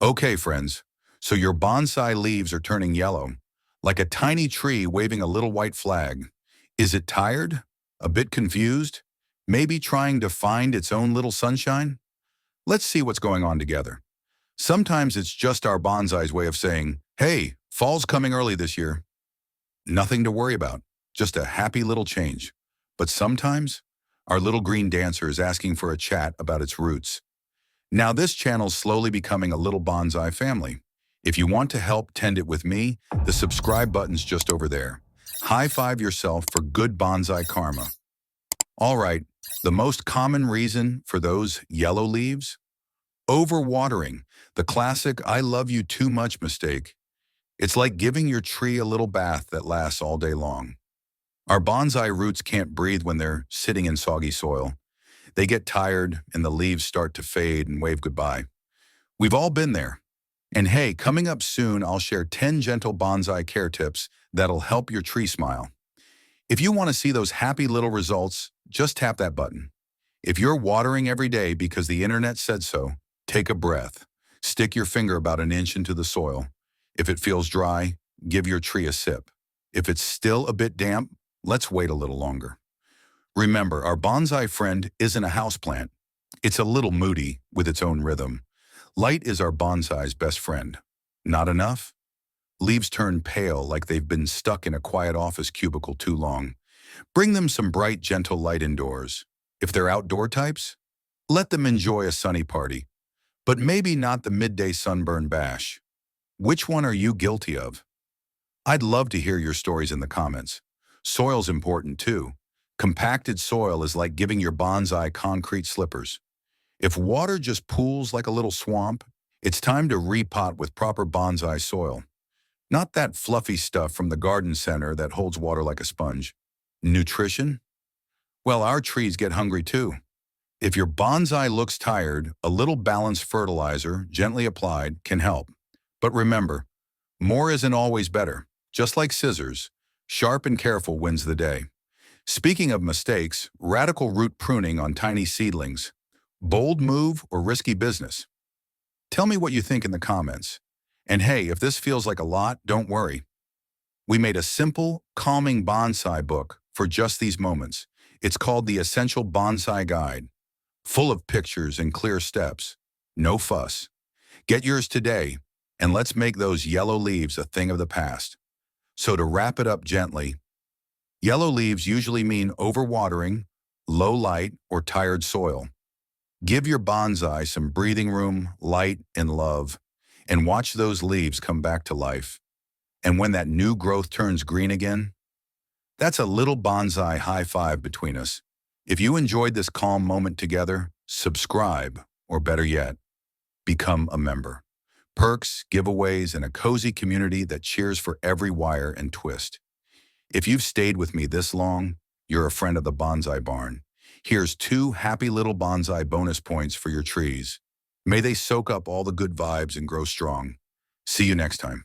Okay, friends, so your bonsai leaves are turning yellow, like a tiny tree waving a little white flag. Is it tired? A bit confused? Maybe trying to find its own little sunshine? Let's see what's going on together. Sometimes it's just our bonsai's way of saying, hey, fall's coming early this year. Nothing to worry about, just a happy little change. But sometimes, our little green dancer is asking for a chat about its roots. Now this channel's slowly becoming a little bonsai family. If you want to help tend it with me, the subscribe button's just over there. High five yourself for good bonsai karma. All right, the most common reason for those yellow leaves? Overwatering, the classic I love you too much mistake. It's like giving your tree a little bath that lasts all day long. Our bonsai roots can't breathe when they're sitting in soggy soil. They get tired and the leaves start to fade and wave goodbye. We've all been there. And hey, coming up soon, I'll share 10 gentle bonsai care tips that'll help your tree smile. If you want to see those happy little results, just tap that button. If you're watering every day because the internet said so, take a breath. Stick your finger about an inch into the soil. If it feels dry, give your tree a sip. If it's still a bit damp, let's wait a little longer. Remember, our bonsai friend isn't a houseplant. It's a little moody with its own rhythm. Light is our bonsai's best friend. Not enough? Leaves turn pale like they've been stuck in a quiet office cubicle too long. Bring them some bright, gentle light indoors. If they're outdoor types, let them enjoy a sunny party. But maybe not the midday sunburn bash. Which one are you guilty of? I'd love to hear your stories in the comments. Soil's important too. Compacted soil is like giving your bonsai concrete slippers. If water just pools like a little swamp, it's time to repot with proper bonsai soil. Not that fluffy stuff from the garden center that holds water like a sponge. Nutrition? Well, our trees get hungry too. If your bonsai looks tired, a little balanced fertilizer, gently applied, can help. But remember, more isn't always better. Just like scissors, sharp and careful wins the day. Speaking of mistakes, radical root pruning on tiny seedlings. Bold move or risky business? Tell me what you think in the comments. And hey, if this feels like a lot, don't worry. We made a simple, calming bonsai book for just these moments. It's called the Essential Bonsai Guide, full of pictures and clear steps. No fuss. Get yours today, and let's make those yellow leaves a thing of the past. So to wrap it up gently, yellow leaves usually mean overwatering, low light, or tired soil. Give your bonsai some breathing room, light, and love, and watch those leaves come back to life. And when that new growth turns green again, that's a little bonsai high five between us. If you enjoyed this calm moment together, subscribe, or better yet, become a member. Perks, giveaways, and a cozy community that cheers for every wire and twist. If you've stayed with me this long, you're a friend of the Bonsai Barn. Here's 2 happy little bonsai bonus points for your trees. May they soak up all the good vibes and grow strong. See you next time.